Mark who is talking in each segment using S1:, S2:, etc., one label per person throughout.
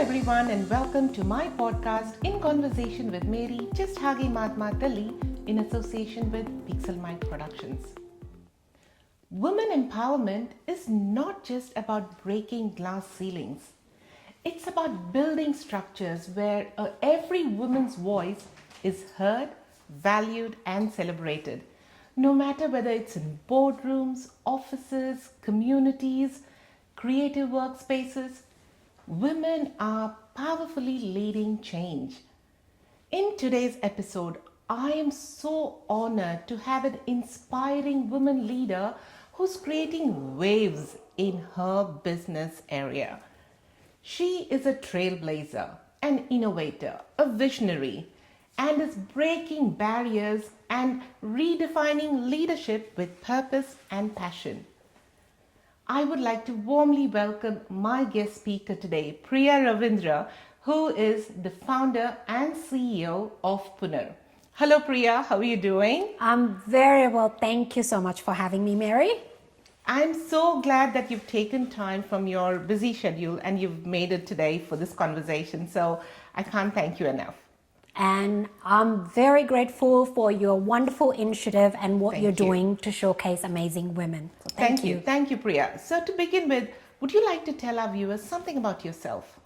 S1: everyone, and welcome to my podcast In Conversation with Mary, just Hagi Mahatma Talli, in association with Pixel Mind Productions. Women empowerment is not just about breaking glass ceilings. It's about building structures where every woman's voice is heard, valued, and celebrated. No matter whether it's in boardrooms, offices, communities, creative workspaces, women are powerfully leading change. In today's episode, I am so honored to have an inspiring woman leader who's creating waves in her business area. She is a trailblazer, an innovator, a visionary, and is breaking barriers and redefining leadership with purpose and passion. I would like to warmly welcome my guest speaker today, Priya Ravindra, who is the founder and CEO of Punar. Hello Priya, how are you doing?
S2: I'm very well. Thank you so much for having me, Mary.
S1: I'm so glad that you've taken time from your busy schedule and you've made it today for this conversation. So I can't thank you enough.
S2: And I'm very grateful for your wonderful initiative and what you're doing to showcase amazing women. So thank you.
S1: Thank you, Priya. So to begin with, would you like to tell our viewers something about yourself?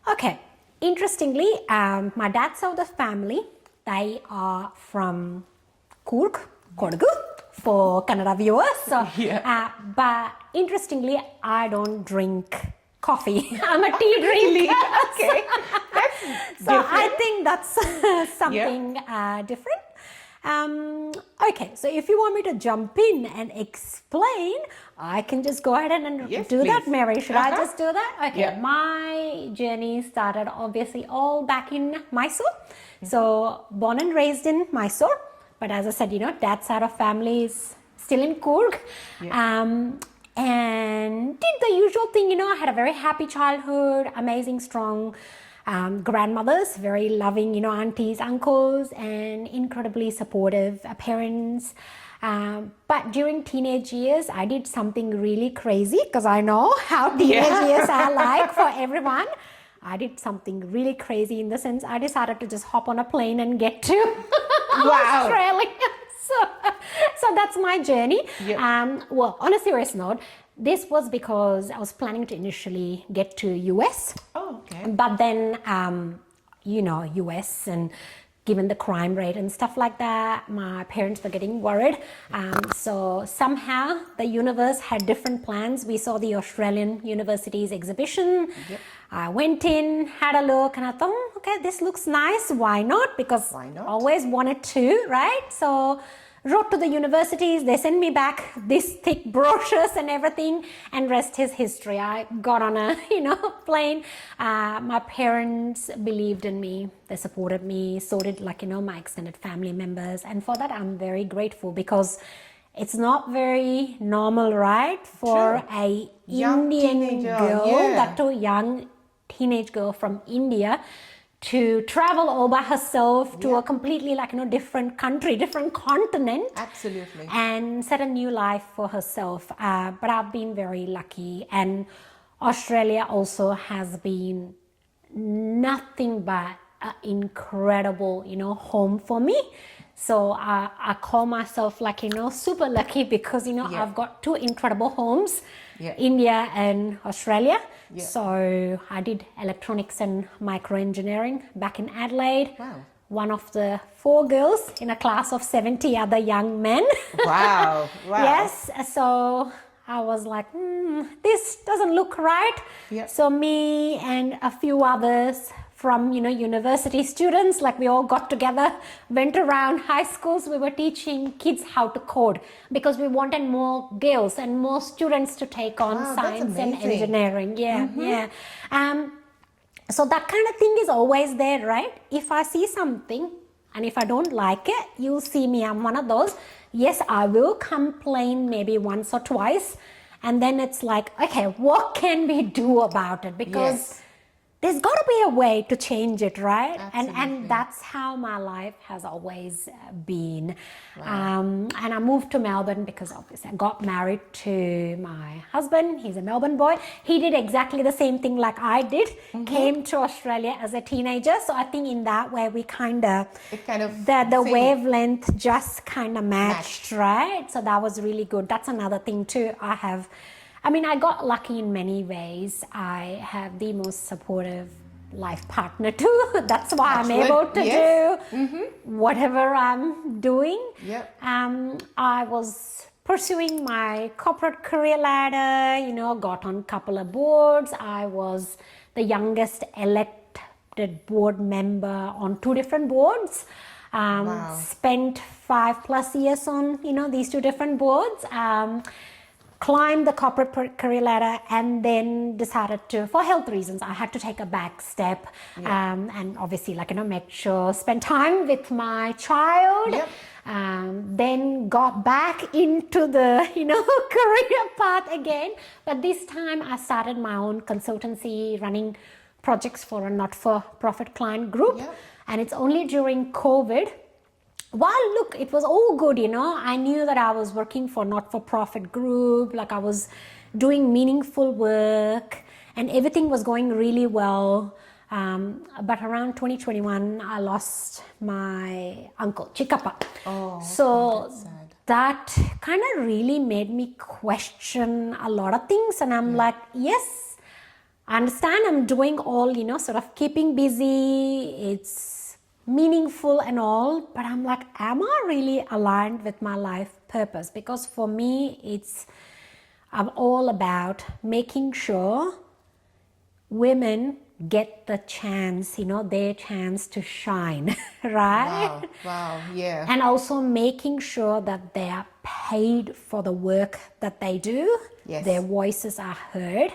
S2: Okay. Interestingly, my dad's side of the family, they are from Kurg, Kodagu, for Kannada viewers. So, but interestingly, I don't drink coffee. I'm a tea drinker.
S1: Okay.
S2: So I think that's something different. Okay, so if you want me to jump in and explain, I can just go ahead and do that, Mary. Should I just do that? Okay, my journey started obviously all back in Mysore. So born and raised in Mysore. But as I said, dad's side of family is still in Kurg. And did the usual thing, I had a very happy childhood, amazing, strong grandmothers, very loving, aunties, uncles, and incredibly supportive parents. But during teenage years, I did something really crazy because I know how teenage years are like for everyone. I did something really crazy in the sense I decided to just hop on a plane and get to Australia. So that's my journey. Well, on a serious note, this was because I was planning to initially get to US.
S1: Oh, okay.
S2: But then, US and given the crime rate and stuff like that, my parents were getting worried. So somehow the universe had different plans. We saw the Australian Universities exhibition. I went in, had a look, and I thought, okay, this looks nice. Why not? Because I always wanted to, right? So wrote to the universities, they sent me back these thick brochures and everything, and rest is history. I got on a plane. My parents believed in me, they supported me, so did my extended family members, and for that I'm very grateful because it's not very normal, right, for a young Indian girl, that too young teenage girl from India, to travel all by herself to a completely different country, different continent.
S1: Absolutely.
S2: And set a new life for herself. But I've been very lucky. And Australia also has been nothing but an incredible, home for me. So I call myself super lucky because, I've got two incredible homes, India and Australia. So I did electronics and microengineering back in Adelaide.
S1: Wow.
S2: One of the 4 girls in a class of 70 other young men.
S1: Wow.
S2: Yes. So I was like, this doesn't look right. So me and a few others from, university students, we all got together, went around high schools. We were teaching kids how to code because we wanted more girls and more students to take on science and engineering. So that kind of thing is always there, right? If I see something and if I don't like it, you'll see me. I'm one of those. Yes, I will complain maybe once or twice. And then it's like, okay, what can we do about it? Because there's got to be a way to change it, right? And
S1: Absolutely.
S2: that's how my life has always been. And I moved to Melbourne because obviously I got married to my husband. He's a Melbourne boy. He did exactly the same thing like I did. Came to Australia as a teenager. So I think in that way we kind of the
S1: same.
S2: wavelength just kind of matched, right? So that was really good. That's another thing too. I got lucky in many ways. I have the most supportive life partner too. That's why I'm able to do whatever I'm doing.
S1: Yep.
S2: I was pursuing my corporate career ladder, got on a couple of boards. I was the youngest elected board member on 2 different boards. Spent 5+ years on, these 2 different boards. Climbed the corporate career ladder and then decided to, for health reasons, I had to take a back step and obviously make sure, spend time with my child.
S1: Yep.
S2: Then got back into the, career path again. But this time I started my own consultancy, running projects for a not-for-profit client group.
S1: Yep.
S2: And it's only during COVID. Well, look, it was all good, I knew that I was working for not-for-profit group, I was doing meaningful work and everything was going really well. But around 2021, I lost my uncle, Chikappa. So that kind of really made me question a lot of things. And I'm like, yes, I understand I'm doing all, sort of keeping busy. It's meaningful and all, but I'm like, am I really aligned with my life purpose? Because for me, I'm all about making sure women get the chance, their chance to shine, right?
S1: Wow, yeah.
S2: And also making sure that they are paid for the work that they do.
S1: Yes.
S2: Their voices are heard.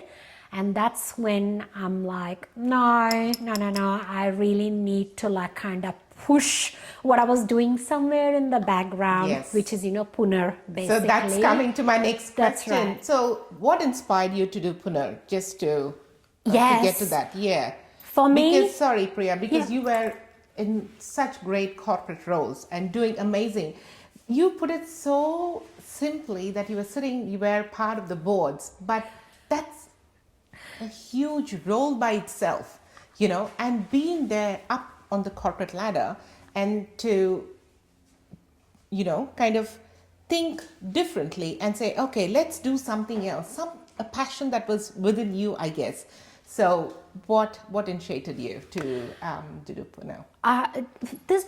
S2: And that's when I'm like, no, I really need to kind of push what I was doing somewhere in the background, which is, Punar, basically.
S1: So that's coming to my next
S2: That's
S1: question.
S2: right.
S1: So what inspired you to do Punar? Just to get to that,
S2: For me...
S1: Sorry, Priya, because you were in such great corporate roles and doing amazing. You put it so simply that you were part of the boards, but that's a huge role by itself, and being there up on the corporate ladder and to, kind of think differently and say, okay, let's do something else, a passion that was within you, I guess. So what initiated you to do Punar?
S2: There's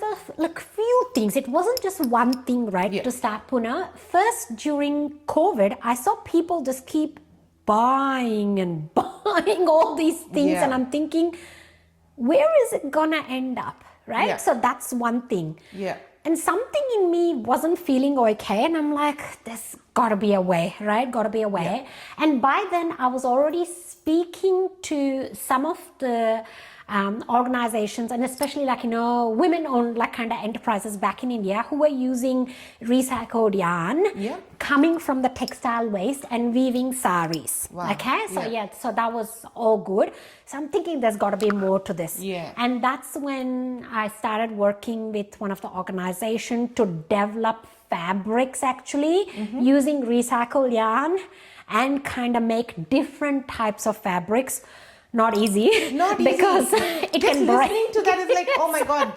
S2: few things. It wasn't just one thing, right, to start Punar. First, during COVID, I saw people just keep buying and buying all these things, and I'm thinking, where is it gonna end up, right? So that's one thing. And something in me wasn't feeling okay, and I'm like, there's gotta be a way, right? Gotta be a way. And by then I was already speaking to some of the organizations, and especially women-owned kind of enterprises back in India who were using recycled yarn coming from the textile waste and weaving saris. Okay, so that was all good. So I'm thinking there's got to be more to this. And that's when I started working with one of the organizations to develop fabrics, actually using recycled yarn and kind of make different types of fabrics. Not easy. Because it can break.
S1: Listening to that is like, oh my God,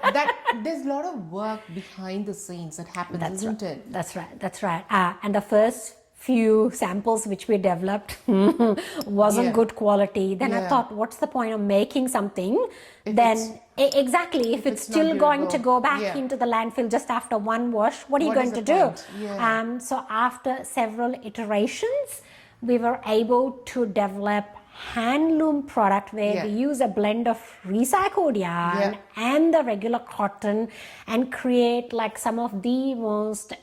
S1: there's a lot of work behind the scenes that happens, isn't it?
S2: That's right. And the first few samples which we developed wasn't good quality. Then I thought, what's the point of making something? If it's still going to go back into the landfill just after one wash, what are you going to do? So after several iterations, we were able to develop handloom product where we use a blend of recycled yarn and the regular cotton and create some of the most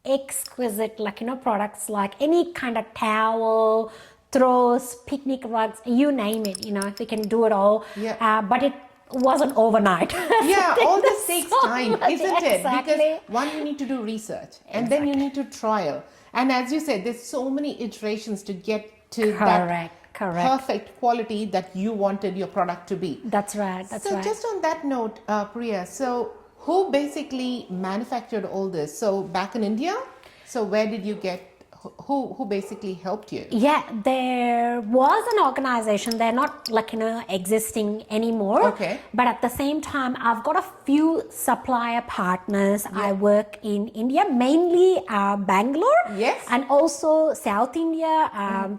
S2: exquisite products, like any kind of towel, throws, picnic rugs, you name it, if we can do it all. But it wasn't overnight.
S1: All this takes time, isn't it?
S2: Exactly.
S1: Because one, you need to do research and then you need to trial. And as you said, there's so many iterations to get to that
S2: Correct.
S1: perfect quality that you wanted your product to be.
S2: That's right. That's
S1: So
S2: right.
S1: just on that note, Priya, so who basically manufactured all this? So back in India, so where did you get, who basically helped you?
S2: Yeah, there was an organization. They're not existing anymore.
S1: Okay.
S2: But at the same time, I've got a few supplier partners. I work in India, mainly Bangalore.
S1: Yes.
S2: And also South India,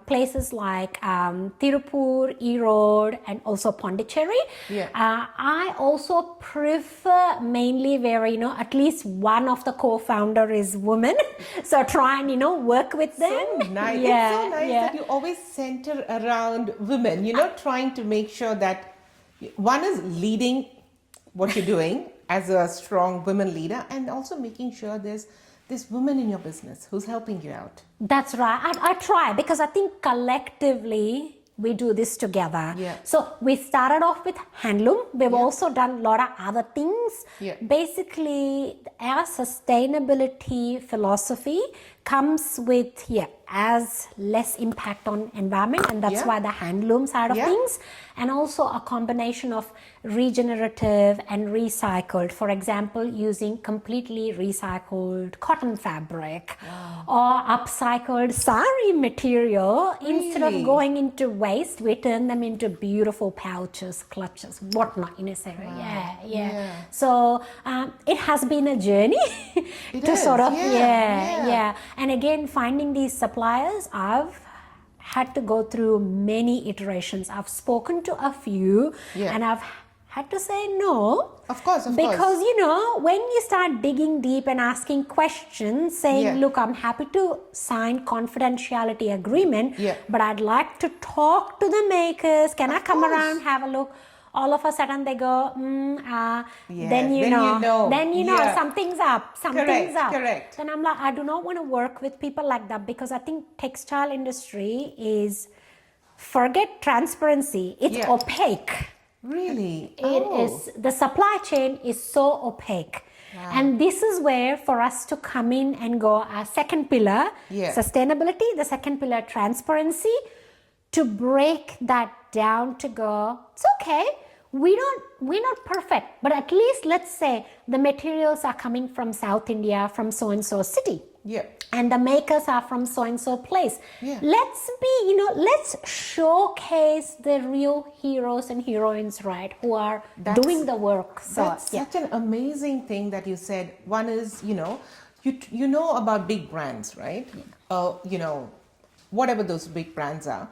S2: places like Tirupur, Erode, and also Pondicherry.
S1: Yeah.
S2: I also prefer mainly where, at least one of the co-founder is woman. So try and, work with them.
S1: So nice.
S2: Yeah,
S1: It's so nice that you always center around women, trying to make sure that one is leading what you're doing as a strong women leader, and also making sure there's women in your business who's helping you out.
S2: That's right. I try, because I think collectively we do this together.
S1: Yeah.
S2: So we started off with handloom. We've also done a lot of other things.
S1: Yeah.
S2: Basically, our sustainability philosophy comes with as less impact on environment, and that's why the handloom side of things, and also a combination of regenerative and recycled. For example, using completely recycled cotton fabric or upcycled sari material. Instead of going into waste, we turn them into beautiful pouches, clutches, whatnot. Yeah. So it has been a journey to sort of and again, finding these suppliers, I've had to go through many iterations. I've spoken to a few and I've had to say no.
S1: Of course.
S2: Because, when you start digging deep and asking questions, saying, look, I'm happy to sign confidentiality agreement, but I'd like to talk to the makers. Can I come around, have a look? All of a sudden they go, then you know something's up.
S1: Correct.
S2: Then I'm like, I do not want to work with people like that, because I think textile industry is, forget transparency, it's opaque.
S1: Really?
S2: It is, the supply chain is so opaque. Wow. And this is where for us to come in and go, our second pillar, sustainability, the second pillar, transparency, to break that down, to go, it's okay, we're not perfect, but at least let's say the materials are coming from South India, from so and so city, and the makers are from so and so place. Let's let's showcase the real heroes and heroines, right, who are doing the work. So
S1: that's such an amazing thing that you said. One is, you know about big brands, right? Whatever those big brands are.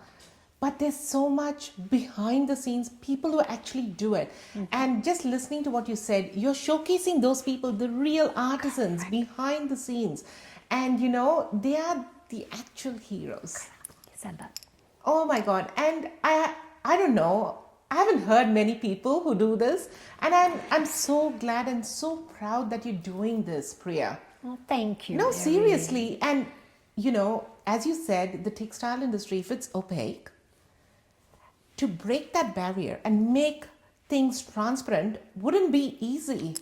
S1: But there's so much behind the scenes, people who actually do it. And just listening to what you said, you're showcasing those people, the real artisans behind the scenes. And they are the actual heroes.
S2: You said that.
S1: Oh my God. And I don't know, I haven't heard many people who do this. And I'm so glad and so proud that you're doing this, Priya.
S2: Well, thank you.
S1: No, seriously. And, as you said, the textile industry, if it's opaque, to break that barrier and make things transparent wouldn't be easy,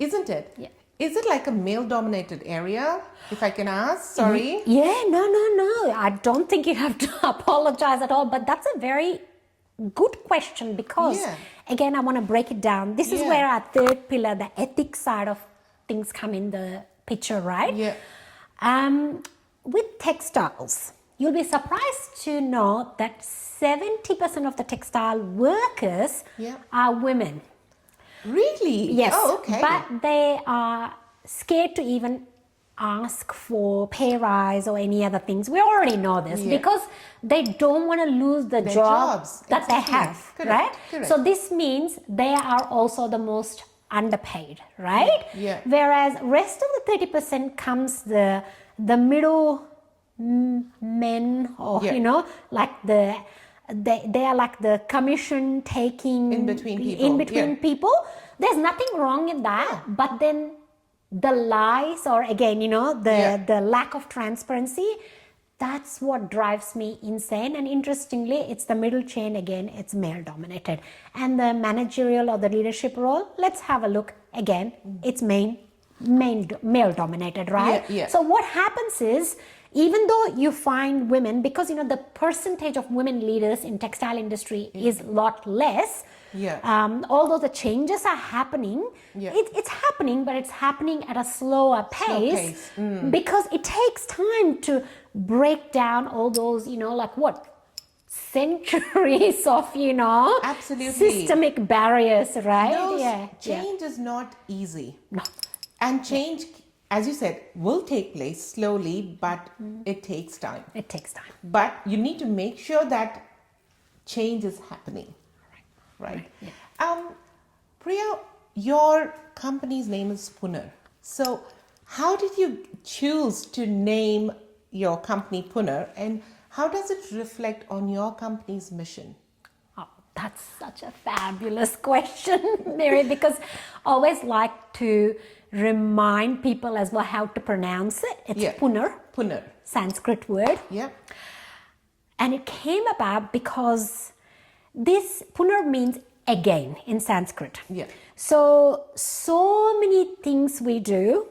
S1: isn't it?
S2: Yeah.
S1: Is it like a male-dominated area, if I can ask? Sorry.
S2: Yeah, no. I don't think you have to apologize at all, but that's a very good question, because, again, I want to break it down. This is where our third pillar, the ethics side of things, come in the picture, right?
S1: Yeah.
S2: With textiles, you'll be surprised to know that 70% of the textile workers are women.
S1: Really?
S2: Yes.
S1: Oh, okay.
S2: But they are scared to even ask for pay rise or any other things. We already know this, because they don't want to lose their jobs that they have, right?
S1: Correct.
S2: So this means they are also the most underpaid, right?
S1: Yeah.
S2: Whereas rest of the 30% comes the middle men, or like they are like the commission taking
S1: in between
S2: people. There's nothing wrong in that, but then the lies, or again, the lack of transparency, that's what drives me insane. And interestingly, it's the middle chain again, it's male dominated. And the managerial or the leadership role, let's have a look again, it's male dominated, right?
S1: Yeah.
S2: So what happens is, even though you find women, because the percentage of women leaders in textile industry is a lot less, although the changes are happening, it's happening, but it's happening at a slower pace, because it takes time to break down all those, centuries of,
S1: Absolutely.
S2: systemic barriers, right?
S1: Change is not easy.
S2: No.
S1: And change, as you said, will take place slowly, but it takes time.
S2: It takes time.
S1: But you need to make sure that change is happening. Right. Priya, your company's name is Punar. So how did you choose to name your company Punar, and how does it reflect on your company's mission?
S2: Oh, that's such a fabulous question, Mary, because I always like to remind people as well how to pronounce it. It's Punar.
S1: Punar.
S2: Sanskrit word.
S1: Yeah.
S2: And it came about because this Punar means again in Sanskrit.
S1: Yeah.
S2: So many things we do,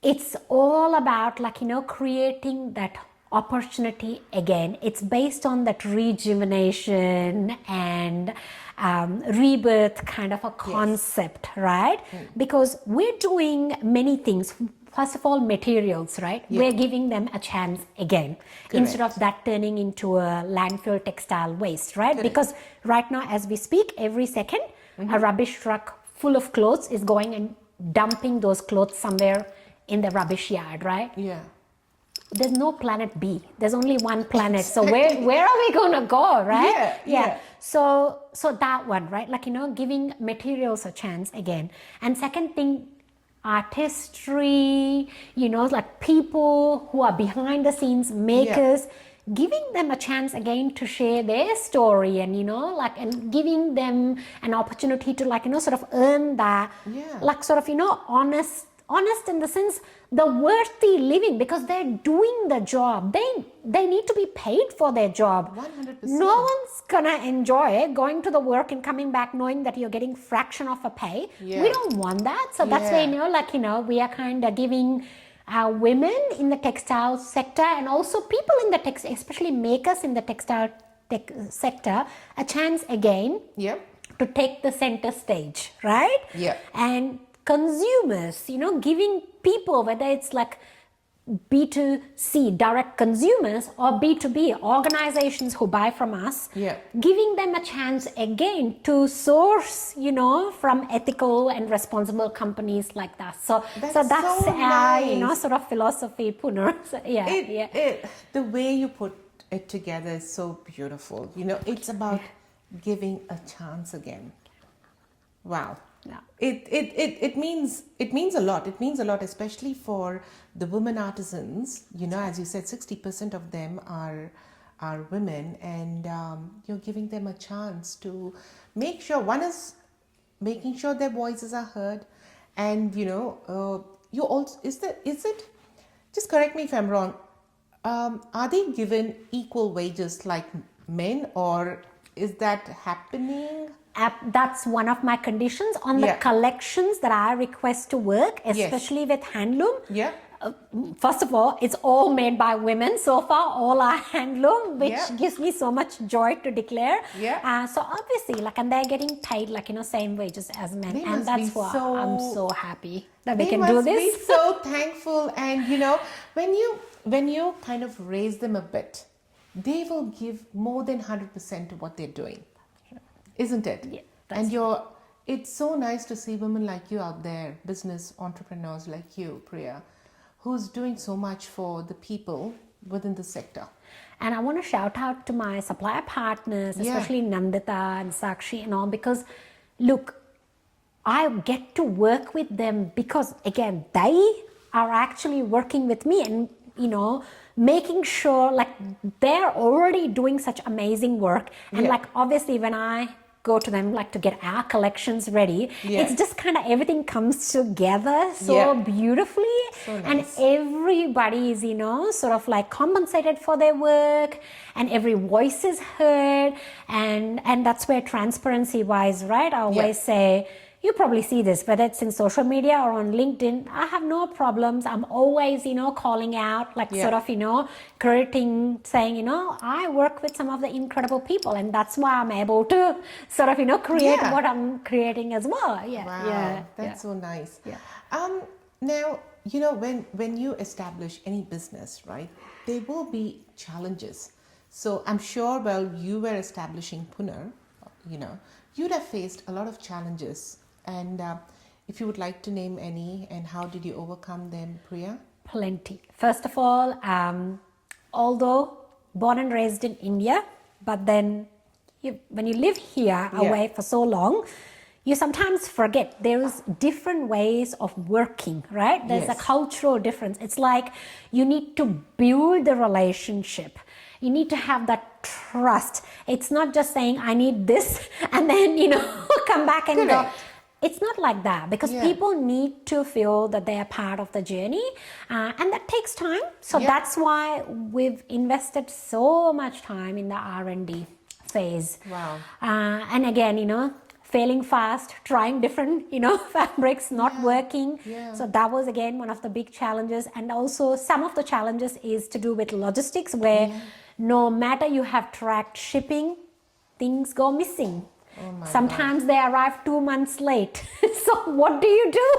S2: it's all about creating that opportunity again. It's based on that rejuvenation and rebirth kind of a concept, right? Because we're doing many things. First of all, materials, right? We're giving them a chance again. Correct. Instead of that turning into a landfill textile waste, right? Correct. Because right now, as we speak, every second, a rubbish truck full of clothes is going and dumping those clothes somewhere in the rubbish yard, right?
S1: Yeah.
S2: There's no planet B. There's only one planet. So where are we going to go, right?
S1: Yeah.
S2: So that one, right? Giving materials a chance again. And second thing, artistry, people who are behind the scenes, makers, giving them a chance again to share their story, and and giving them an opportunity to sort of earn that honest in the sense the worthy living, because they're doing the job. They need to be paid for their job.
S1: 100%.
S2: No one's gonna enjoy going to the work and coming back knowing that you're getting fraction of a pay. We don't want that. So that's why we are kind of giving women in the textile sector, and also people in the especially makers in the textile sector, a chance again to take the center stage, right? And consumers, giving people, whether it's like B2C, direct consumers, or B2B, organizations who buy from us, giving them a chance again to source, from ethical and responsible companies like that. So that's
S1: so nice.
S2: Sort of philosophy, Punar. So,
S1: the way you put it together is so beautiful. It's about giving a chance again. Wow.
S2: Yeah.
S1: It means a lot. It means a lot, especially for the women artisans. As you said, 60% of them are women, and you're giving them a chance to make sure. One is making sure their voices are heard, and you also is it? Just correct me if I'm wrong. Are they given equal wages like men, or is that happening?
S2: That's one of my conditions on the collections that I request to work, especially with handloom. First of all, it's all made by women so far, all are handloom, which gives me so much joy to declare. So obviously, and they're getting paid same wages as men, and that's why I'm so happy that we can do this.
S1: They must be so thankful, and when you kind of raise them a bit, they will give more than 100% to what they're doing. Isn't it?
S2: Yeah.
S1: And it's so nice to see women like you out there, business entrepreneurs like you, Priya, who's doing so much for the people within the sector.
S2: And I want to shout out to my supplier partners, especially Nandita and Sakshi and all, because look, I get to work with them because again, they are actually working with me and making sure they're already doing such amazing work. And obviously when I go to them to get our collections ready, it's just kind of everything comes together so beautifully.
S1: So nice.
S2: And everybody is sort of compensated for their work, and every voice is heard, and that's where transparency wise, right? I always say you probably see this, whether it's in social media or on LinkedIn. I have no problems. I'm always, calling out, like
S1: Yeah.
S2: sort of, creating, saying, I work with some of the incredible people, and that's why I'm able to sort of, create
S1: Yeah.
S2: what I'm creating as well. Yeah.
S1: Wow,
S2: Yeah.
S1: that's so nice.
S2: Yeah.
S1: Now, when you establish any business, right, there will be challenges. So I'm sure while you were establishing Punar, you'd have faced a lot of challenges. And if you would like to name any, and how did you overcome them, Priya?
S2: Plenty. First of all, although born and raised in India, but then when you live here away for so long, you sometimes forget there's different ways of working, right? There's a
S1: Yes.
S2: cultural difference. It's like you need to build the relationship. You need to have that trust. It's not just saying, I need this, and then, come back and go.
S1: Correct.
S2: It's not like that, because
S1: Yeah.
S2: people need to feel that they are part of the journey, and that takes time. So
S1: Yeah.
S2: that's why we've invested so much time in the R&D phase.
S1: Wow.
S2: And again, failing fast, trying different, fabrics, not working.
S1: Yeah.
S2: So that was again one of the big challenges. And also some of the challenges is to do with logistics, where no matter you have tracked shipping, things go missing.
S1: Oh my
S2: Sometimes they arrive 2 months late. So what do you do?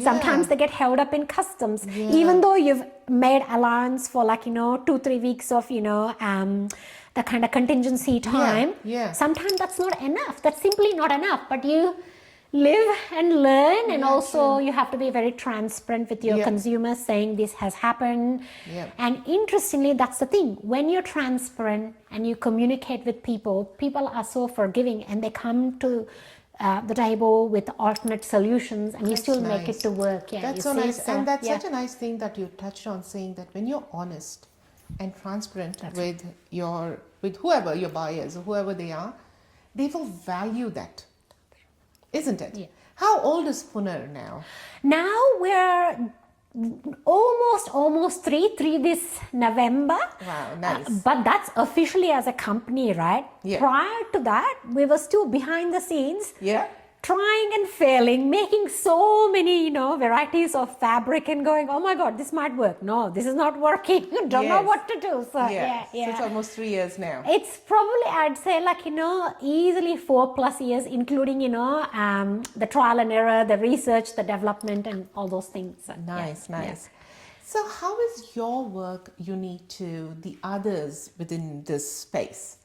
S2: Sometimes they get held up in customs. Even though you've made allowance for 2-3 weeks of, the kind of contingency time.
S1: Yeah.
S2: Sometimes that's not enough. That's simply not enough. But you live and learn, and also you have to be very transparent with your consumers, saying this has happened. And interestingly, that's the thing, when you're transparent and you communicate with people, people are so forgiving, and they come to the table with alternate solutions, and you still make it to work.
S1: That's so nice. And that's such a nice thing that you touched on, saying that when you're honest and transparent with whoever your buyers or whoever they are, they will value that. Isn't it?
S2: Yeah.
S1: How old is Punar now?
S2: Now we're almost three this November.
S1: Wow, nice.
S2: But that's officially as a company, right?
S1: Yeah.
S2: Prior to that, we were still behind the scenes.
S1: Yeah.
S2: Trying and failing, making so many, varieties of fabric, and going, oh my God, this might work. No, this is not working. Don't know what to do. So,
S1: So it's almost 3 years now.
S2: It's probably, I'd say, easily 4+ years, including, the trial and error, the research, the development, and all those things. So,
S1: Nice. So how is your work unique to the others within this space,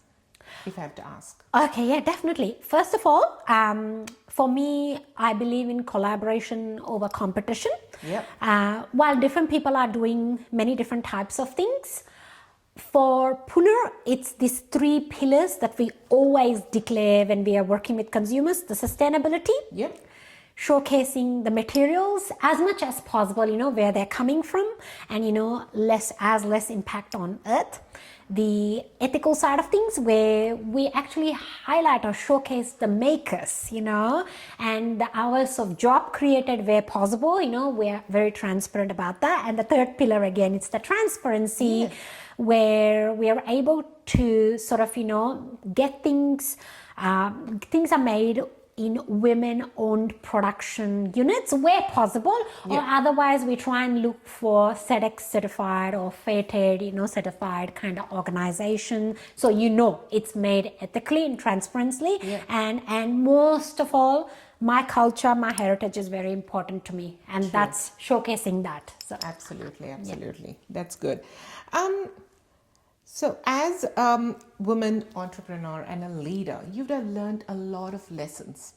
S1: if I have to ask?
S2: Okay, yeah, definitely. First of all, for me, I believe in collaboration over competition.
S1: Yep.
S2: While different people are doing many different types of things, for Punar, it's these 3 pillars that we always declare when we are working with consumers: the sustainability, showcasing the materials as much as possible, where they're coming from, and, less impact on earth. The ethical side of things, where we actually highlight or showcase the makers, and the hours of job created where possible, we're very transparent about that. And the third pillar, again, it's the transparency, where we are able to sort of, get things are made in women-owned production units where possible, or otherwise we try and look for SEDEX certified or FATED, certified kind of organization. So it's made ethically and transparently, and most of all, my culture, my heritage is very important to me, and that's showcasing that. So
S1: Absolutely. That's good. So as a woman entrepreneur and a leader, you'd have learned a lot of lessons.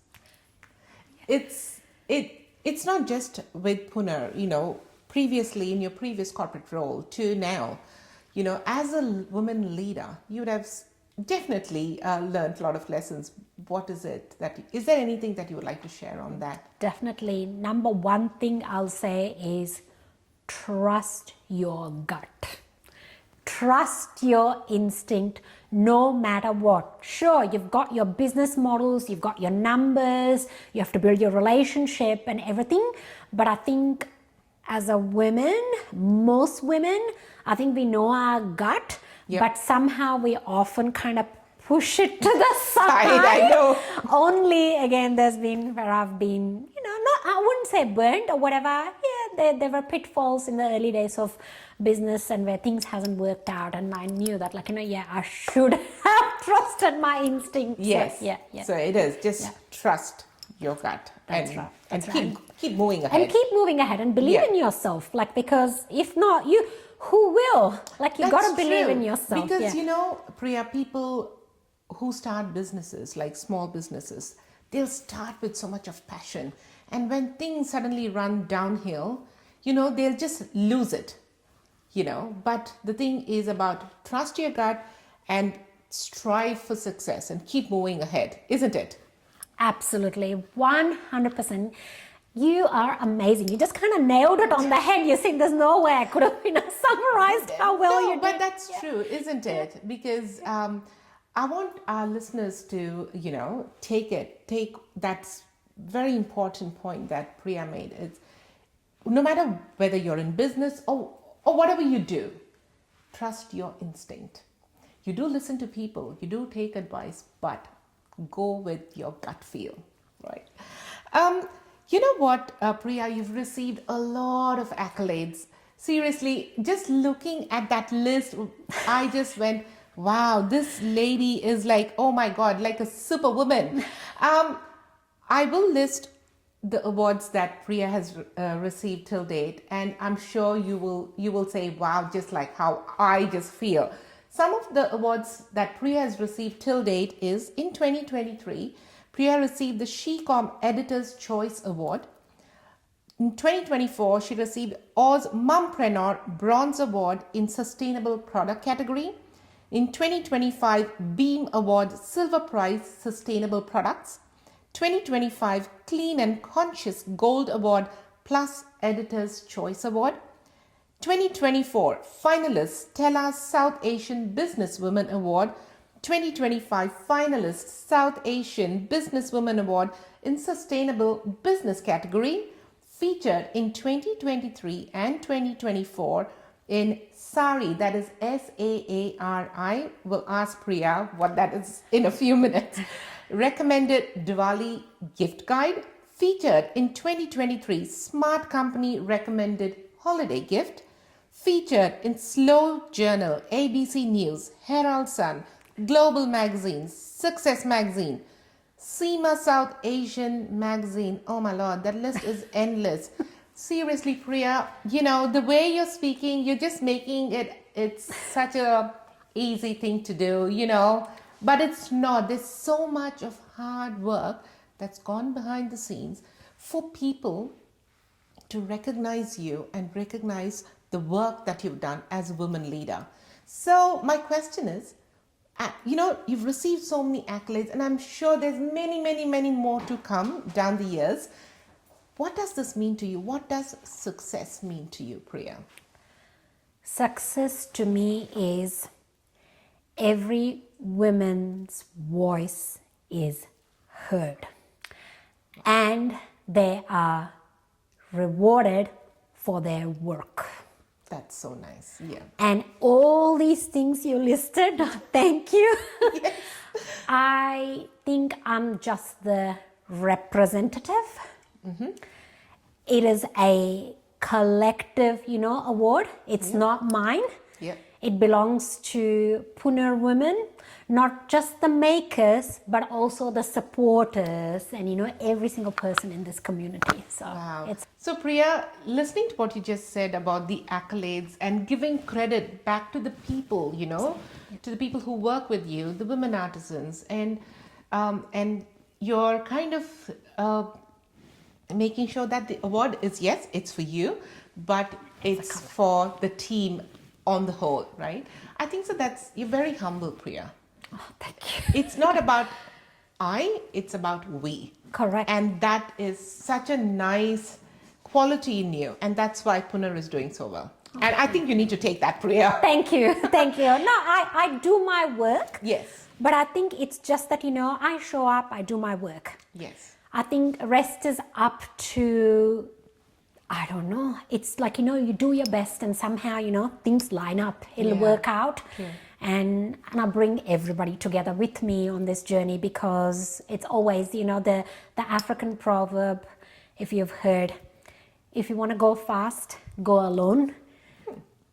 S1: It's not just with Punar, previously in your previous corporate role to now, as a woman leader, you'd have definitely learned a lot of lessons. What is it is there anything that you would like to share on that?
S2: Definitely. Number one thing I'll say is trust your gut. Trust your instinct no matter what. Sure, you've got your business models, you've got your numbers, you have to build your relationship and everything. But I think as a woman, most women, I think we know our gut, but somehow we often kind of push it to the side.
S1: I know.
S2: Only again, there's been where I've been, not, I wouldn't say burnt or whatever. Yeah, there were pitfalls in the early days of business and where things hasn't worked out, and I knew that, I should have trusted my instincts.
S1: Yes.
S2: Yeah.
S1: So it is just trust your gut.
S2: That's right.
S1: And
S2: That's right.
S1: keep moving ahead.
S2: And keep moving ahead and believe in yourself. Because if not, who will? You got to believe in yourself.
S1: Because, Priya, people who start businesses, like small businesses, they'll start with so much of passion. And when things suddenly run downhill, they'll just lose it, But the thing is about trust your gut and strive for success and keep moving ahead, isn't it?
S2: Absolutely, 100%. You are amazing. You just kind of nailed it on the head. You see, there's no way I could have summarized how well you did.
S1: But that's true, isn't it? Because I want our listeners to, take that very important point that Priya made. It's no matter whether you're in business or whatever you do, trust your instinct. You do listen to people, you do take advice, but go with your gut feel, right? You know what, Priya, you've received a lot of accolades. Seriously, just looking at that list, I just went, wow, this lady is like, oh my God, like a superwoman. I will list the awards that Priya has received till date, and I'm sure you will say, wow, just like how I just feel. Some of the awards that Priya has received till date is in 2023, Priya received the SheCom Editor's Choice Award. In 2024, she received Oz Mumpreneur Bronze Award in Sustainable Product category. In 2025, Beam Award Silver Prize Sustainable Products. 2025 Clean and Conscious Gold Award Plus Editor's Choice Award. 2024 finalists Stella South Asian Businesswoman Award. 2025 finalists South Asian Businesswoman Award in Sustainable Business category. Featured in 2023 and 2024 in SARI, that is SAARI. We'll ask Priya what that is in a few minutes. Recommended Diwali Gift Guide. Featured in 2023 Smart Company Recommended Holiday Gift. Featured in Slow Journal, ABC News, Herald Sun, Global Magazine, Success Magazine, SEMA South Asian Magazine. Oh my Lord, that list is endless. Seriously, Priya, the way you're speaking, you're just making it's such a easy thing to do, but it's not. There's so much of hard work that's gone behind the scenes for people to recognize you and recognize the work that you've done as a woman leader. So my question is, you've received so many accolades, and I'm sure there's many, many, many more to come down the years. What does this mean to you? What does success mean to you, Priya?
S2: Success to me is every woman's voice is heard and they are rewarded for their work.
S1: That's so nice. Yeah.
S2: And all these things you listed, thank you.
S1: Yes.
S2: I think I'm just the representative. Mm-hmm. It is a collective, award. It's not mine.
S1: Yeah.
S2: It belongs to Punar women, not just the makers, but also the supporters and, every single person in this community. So,
S1: wow. So Priya, listening to what you just said about the accolades and giving credit back to the people, to the people who work with you, the women artisans, and you're kind of making sure that the award is, yes, it's for you, but it's for the team on the whole, right? I think so you're very humble, Priya.
S2: Oh, thank you.
S1: It's not about it's about we.
S2: Correct.
S1: And that is such a nice quality in you. And that's why Punar is doing so well. And I think you need to take that, Priya.
S2: Thank you. Thank you. No, I do my work.
S1: Yes.
S2: But I think it's just that, I show up, I do my work.
S1: Yes.
S2: I think rest is up to, I don't know. It's like, you do your best and somehow, things line up. It'll work out.
S1: Yeah.
S2: and I bring everybody together with me on this journey, because it's always, the African proverb, if you've heard, if you want to go fast, go alone,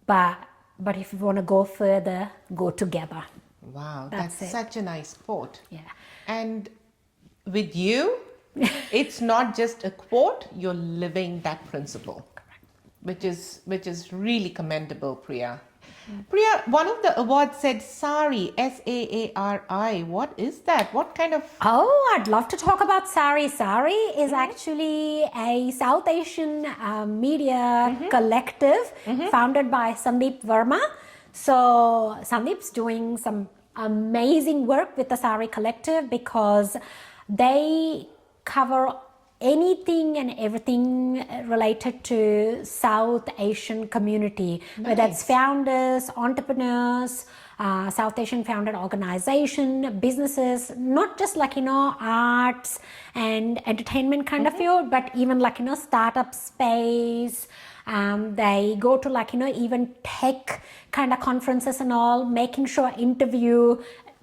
S2: but if you want to go further, go together.
S1: Wow,
S2: That's
S1: that's
S2: it.
S1: such a nice quote.
S2: Yeah.
S1: And with you, it's not just a quote, you're living that principle. Which is really commendable, Priya. Priya, one of the awards said SARI, SAARI. What is that? What kind of...
S2: Oh, I'd love to talk about SARI. SARI is actually a South Asian media collective founded by Sandeep Verma. So Sandeep's doing some amazing work with the SARI collective, because they cover anything and everything related to South Asian community, whether it's founders, entrepreneurs, South Asian founded organization, businesses, not just arts and entertainment kind of field, but even startup space. They go to even tech kind of conferences and all, making sure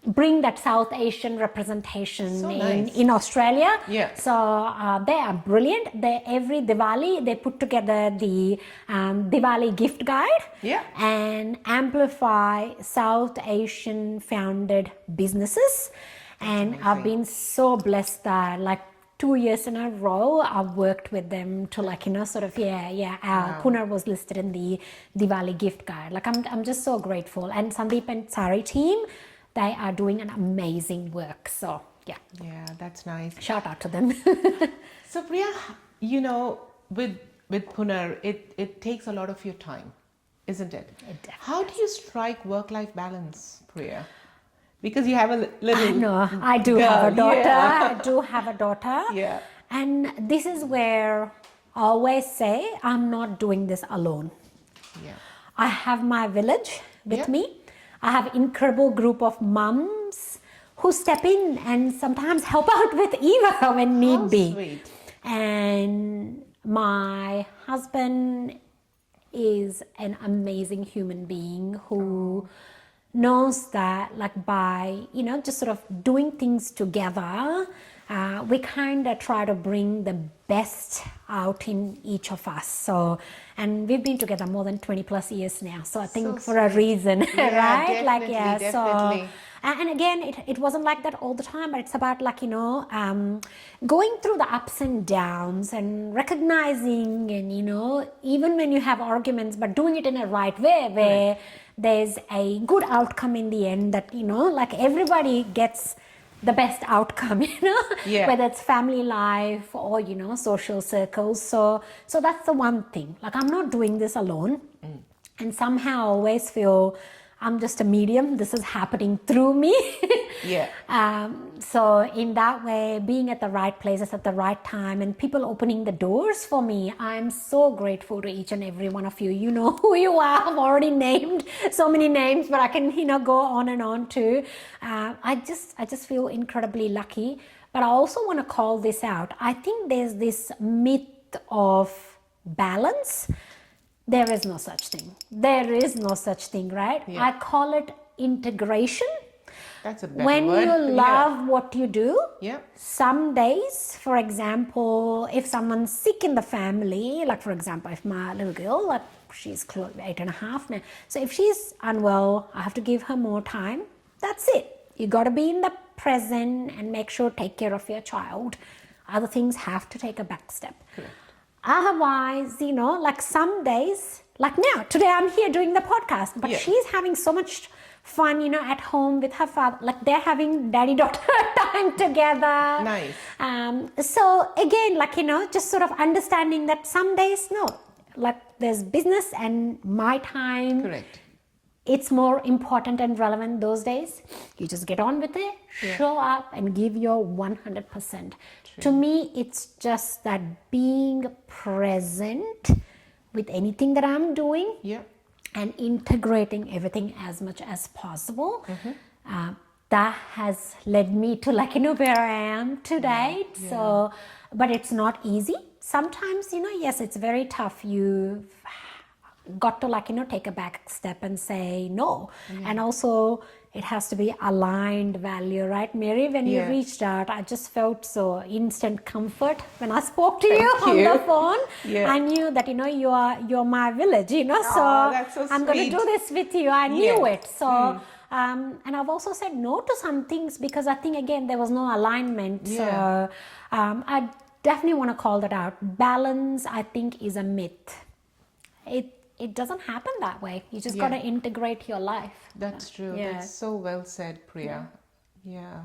S2: bring that South Asian representation in Australia.
S1: Yeah.
S2: So they are brilliant. Every Diwali they put together the Diwali gift guide, and amplify South Asian founded businesses. And I've been so blessed that 2 years in a row I've worked with them to Punar was listed in the Diwali gift guide. I'm just so grateful. And Sandeep and Sari team, they are doing an amazing work. So, yeah.
S1: Yeah, that's nice.
S2: Shout out to them.
S1: So, Priya, with Punar, it takes a lot of your time, isn't it? How do you strike work-life balance, Priya? Because you have a little...
S2: No, I do have a daughter.
S1: Yeah.
S2: I do have a daughter.
S1: Yeah.
S2: And this is where I always say, I'm not doing this alone.
S1: Yeah.
S2: I have my village with me. I have incredible group of mums who step in and sometimes help out with Eva when need be.
S1: Sweet.
S2: And my husband is an amazing human being who knows that by just sort of doing things together, we kind of try to bring the best out in each of us. So, and we've been together more than 20 plus years now. So I think for a reason, right?
S1: Definitely.
S2: So, and again, it wasn't like that all the time, but it's about going through the ups and downs and recognizing, and even when you have arguments, but doing it in a right way where there's a good outcome in the end, that everybody gets the best outcome, whether it's family life or social circles. So that's the one thing. I'm not doing this alone, and somehow I always feel I'm just a medium. This is happening through me. So in that way, being at the right places at the right time, and people opening the doors for me, I'm so grateful to each and every one of you. You know who you are. I've already named so many names, but I can go on and on too. I just feel incredibly lucky. But I also want to call this out. I think there's this myth of balance. There is no such thing. There is no such thing, right?
S1: Yeah.
S2: I call it integration.
S1: That's a better
S2: when
S1: word.
S2: you love what you do,
S1: some
S2: days, for example, if someone's sick in the family, for example, if my little girl, she's 8.5 now, so if she's unwell, I have to give her more time. That's it. You got to be in the present and make sure take care of your child. Other things have to take a back step.
S1: Correct.
S2: Otherwise, some days, now, today I'm here doing the podcast, but she's having so much fun, at home with her father. They're having daddy-daughter time together.
S1: Nice.
S2: So again, just sort of understanding that some days, no, there's business and my time.
S1: Correct.
S2: It's more important and relevant those days. You just get on with it, show up and give your 100%. To me, it's just that being present with anything that I'm doing and integrating everything as much as possible. That has led me to where I am today. So, but it's not easy. Sometimes, yes, it's very tough. got to take a back step and say no. And also it has to be aligned value, right, Mary? When you reached out, I just felt so instant comfort when I spoke to you on the phone. I knew that you're my village, so
S1: that's so
S2: I'm going to do this with you. I knew it. So and I've also said no to some things because I think again there was no alignment. So I definitely want to call that out. Balance, I think, is a myth. It doesn't happen that way. You just got to integrate your life.
S1: That's true. That's so well said, Priya. Yeah.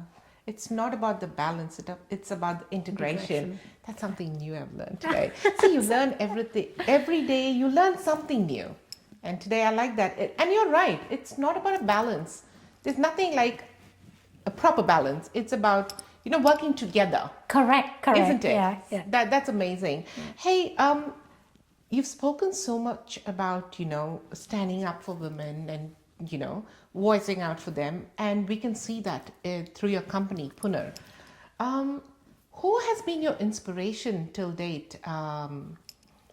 S1: It's not about the balance. It's about the integration. That's something new I've learned today. So you learn everything. Every day you learn something new. And today I like that. And you're right. It's not about a balance. There's nothing like a proper balance. It's about, working together.
S2: Correct.
S1: Isn't it?
S2: Yeah.
S1: That's amazing. Hey, you've spoken so much about, standing up for women and, voicing out for them. And we can see that through your company, Punar. Who has been your inspiration till date,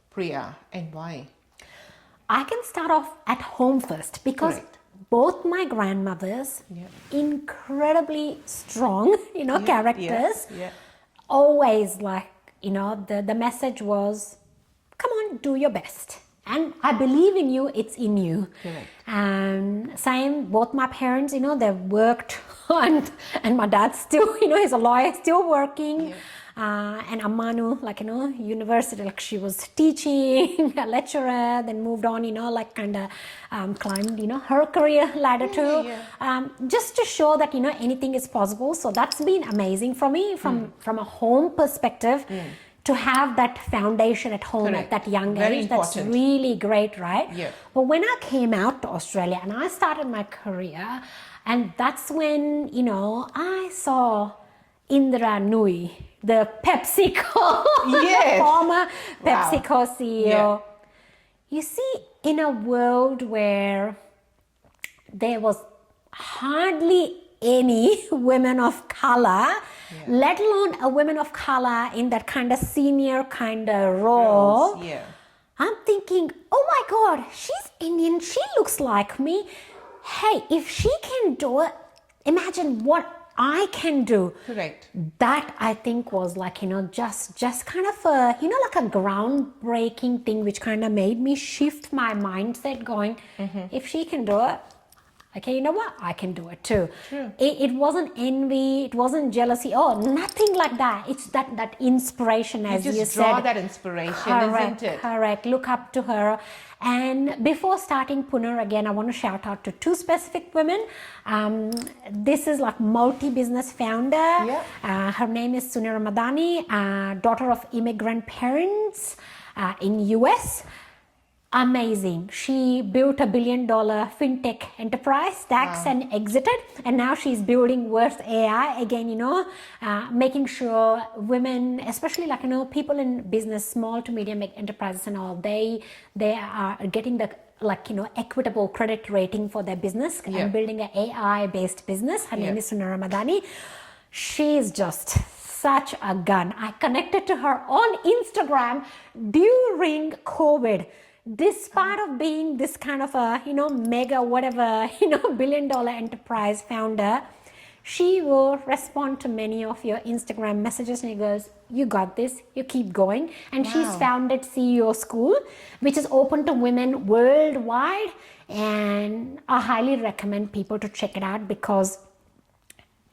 S1: Priya, and why?
S2: I can start off at home first because both my grandmothers, incredibly strong, characters, always the message was, come on, do your best. And I believe in you, it's in you.
S1: Correct.
S2: And same, both my parents, they've worked and my dad still, he's a lawyer, still working. And Ammanu, university, she was teaching, a lecturer, then moved on, climbed, her career ladder too. Just to show that, anything is possible. So that's been amazing for me from a home perspective. To have that foundation at home at that young age, that's really great, right? But when I came out to Australia and I started my career, and that's when, I saw Indra Nui, the PepsiCo, former PepsiCo CEO. You see, in a world where there was hardly any women of color, let alone a woman of color in that kind of senior kind of role. I'm thinking, oh my God, she's Indian, she looks like me. Hey, if she can do it, imagine what I can do.
S1: Correct.
S2: That I think was just kind of a, like a groundbreaking thing which kind of made me shift my mindset going, if she can do it, okay, you know what? I can do it too. It wasn't envy. It wasn't jealousy. Oh, nothing like that. It's that inspiration, as you said.
S1: You just draw that inspiration, isn't it?
S2: Correct. Look up to her. And before starting Punar, again, I want to shout out to two specific women. This is multi-business founder. Her name is Sunira Madani, daughter of immigrant parents in US. Amazing. She built $1 billion fintech enterprise, tax and exited, and now she's building Worth AI again, making sure women, especially people in business, small to medium enterprises and all, they are getting the equitable credit rating for their business and building an AI based business. Her name is Sunira Madani. She's just such a gun. I connected to her on Instagram during COVID. Despite of being this kind of a, mega whatever, $1 billion enterprise founder, she will respond to many of your Instagram messages and she goes, you got this, you keep going. And she's founded CEO School, which is open to women worldwide. And I highly recommend people to check it out because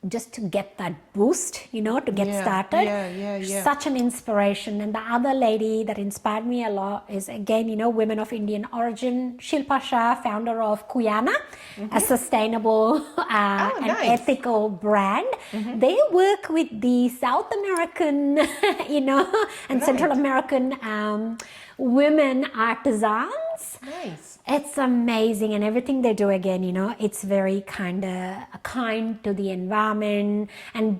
S2: just to get that boost, to get started. Such an inspiration. And the other lady that inspired me a lot is, again, women of Indian origin. Shilpa Shah, founder of Kuyana, a sustainable and ethical brand. They work with the South American, and Central American women artisans. It's amazing, and everything they do, again, it's very kind to the environment, and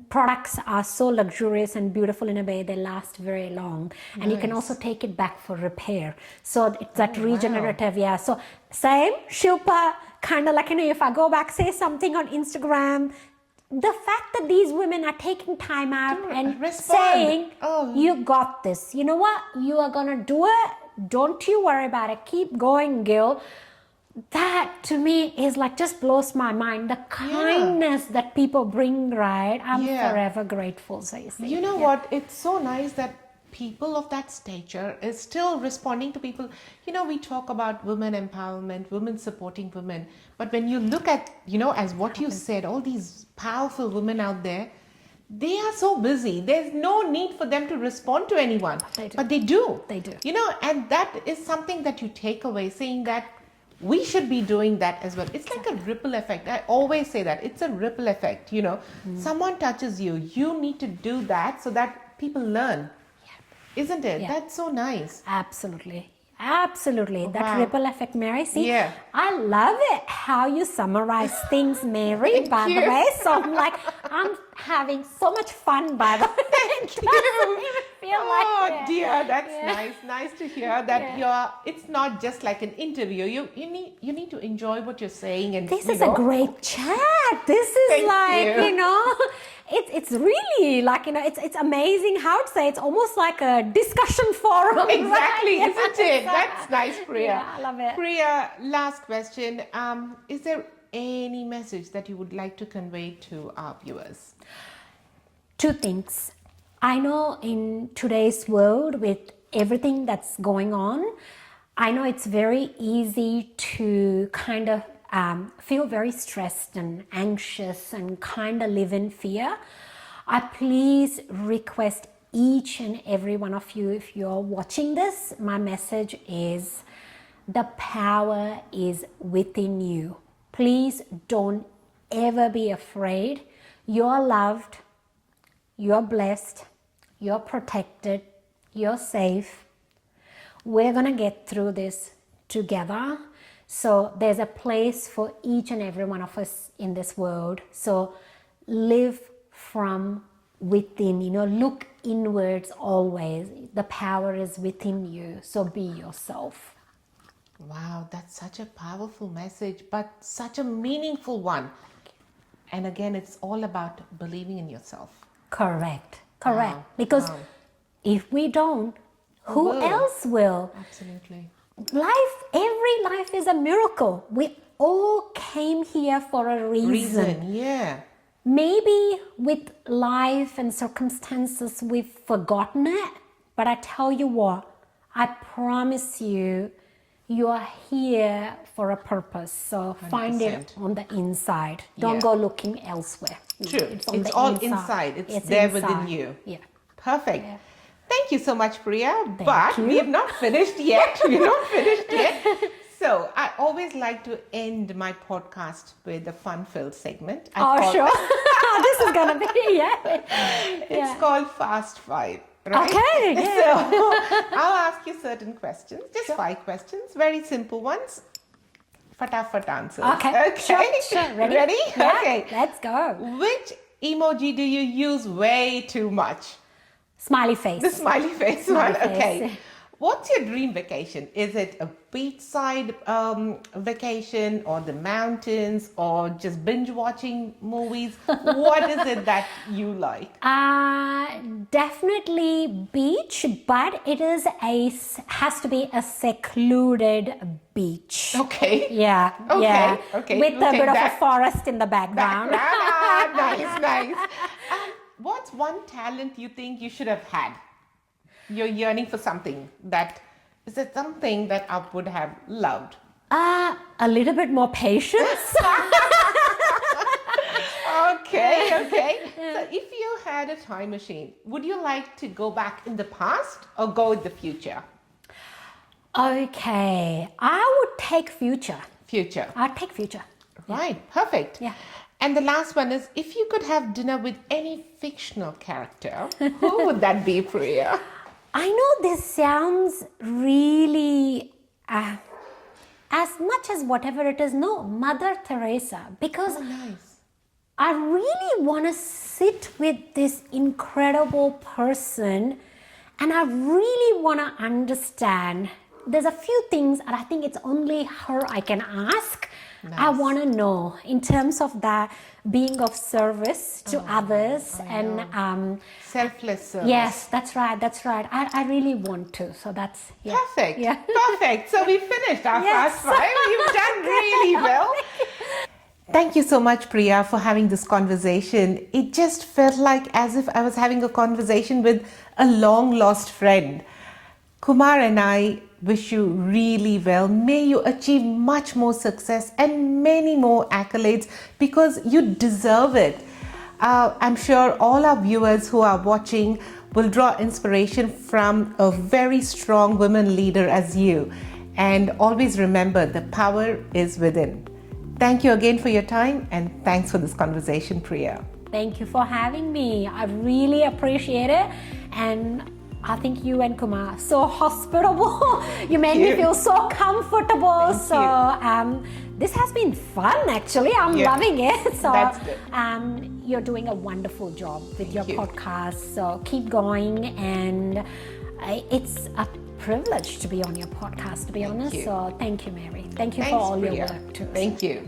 S2: products are so luxurious and beautiful in a way they last very long. And you can also take it back for repair. So it's that regenerative, So same, Shilpa, kind of if I go back, say something on Instagram, the fact that these women are taking time out and saying, you got this, you know what, you are going to do it, Don't you worry about it. Keep going, Gil. That to me is like just blows my mind. The kindness that people bring, right? I'm forever grateful. So you see.
S1: You know what? It's so nice that people of that stature is still responding to people. You know, we talk about women empowerment, women supporting women. But when you look at, you know, as what you said, all these powerful women out there, they are so busy. There's no need for them to respond to anyone. But they do.
S2: They do.
S1: You know, and that is something that you take away, saying that we should be doing that as well. It's like a ripple effect. I always say that. It's a ripple effect, you know. Someone touches you, you need to do that so that people learn. Isn't it?
S2: Yeah.
S1: That's so nice.
S2: Absolutely. Absolutely. That ripple effect, Mary. See, I love it how you summarize things, Mary, by the way. So I'm having so much fun, by the way.
S1: Thank you.
S2: Like
S1: dear, that's nice. Nice to hear that it's not just like an interview. You need to enjoy what you're saying. And
S2: this is a great chat. This is you know, it's really like, you know, it's amazing how to say it's almost like a discussion forum.
S1: Exactly,
S2: right?
S1: isn't it? That's nice, Priya.
S2: Yeah, I love it.
S1: Priya, last question. Is there any message that you would like to convey to our viewers?
S2: Two things. I know in today's world with everything that's going on, I know it's very easy to kind of feel very stressed and anxious and kind of live in fear. I please request each and every one of you, if you're watching this, my message is the power is within you. Please don't ever be afraid. You're loved, you're blessed, you're protected, you're safe. We're gonna get through this together. So there's a place for each and every one of us in this world. So live from within, you know, look inwards always. The power is within you. So be yourself.
S1: Wow, that's such a powerful message, but such a meaningful one. And again, it's all about believing in yourself.
S2: Correct. Because if we don't, who else will?
S1: Absolutely.
S2: Every life is a miracle. We all came here for a reason.
S1: Yeah.
S2: Maybe with life and circumstances we've forgotten it, but I tell you what, I promise you, you are here for a purpose. So 100%. Find it on the inside. Don't go looking elsewhere.
S1: True. It's all inside. It's there within you.
S2: Yeah.
S1: Perfect.
S2: Yeah.
S1: Thank you so much, Priya.
S2: Thank you.
S1: We have not finished yet. So I always like to end my podcast with a fun-filled segment.
S2: Sure. This is going to be,
S1: It's called Fast Five. Right?
S2: Okay. Yeah.
S1: So I'll ask you certain questions, just 5 questions, very simple ones. Fatafat answers.
S2: Okay. Sure. Ready? Yeah.
S1: Okay.
S2: Let's go.
S1: Which emoji do you use way too much?
S2: Smiley face.
S1: The smiley face
S2: Smiley
S1: one.
S2: face.
S1: Okay. What's your dream vacation? Is it a beachside vacation or the mountains or just binge watching movies? What is it that you like?
S2: Definitely beach, but it has to be a secluded beach.
S1: Okay.
S2: Yeah.
S1: Okay.
S2: With a bit of a forest in the background.
S1: Nice. What's one talent you think you should have had? You're yearning for something is it something that I would have loved?
S2: A little bit more patience.
S1: Okay. So if you had a time machine, would you like to go back in the past or go with the future?
S2: Okay, I would take future. I'd take future.
S1: Right, perfect.
S2: Yeah.
S1: And the last one is, if you could have dinner with any fictional character, who would that be, Priya?
S2: I know this sounds really, as much as whatever it is, no, Mother Teresa, because
S1: Nice.
S2: I really want to sit with this incredible person and I really want to understand. There's a few things and I think it's only her I can ask. I want to know in terms of that being of service to others and
S1: selfless service.
S2: yes, that's right. I really want to. So that's
S1: Perfect.
S2: Yeah.
S1: Perfect. So we finished our
S2: Yes.
S1: first 5. You've done really well. Thank you so much, Priya, for having this conversation. It just felt like as if I was having a conversation with a long lost friend. Kumar and I wish you really well. May you achieve much more success and many more accolades because you deserve it. I'm sure all our viewers who are watching will draw inspiration from a very strong woman leader as you. And always remember, the power is within. Thank you again for your time and thanks for this conversation, Priya.
S2: Thank you for having me. I really appreciate it. And I think you and Kumar are so hospitable. You made me feel so comfortable. This has been fun actually. I'm loving it. So
S1: that's good.
S2: You're doing a wonderful job with your podcast. So keep going, and it's a privilege to be on your podcast, to be honest. So thank you, Mary. Thanks, for all
S1: Priya.
S2: your work too.
S1: Thank you.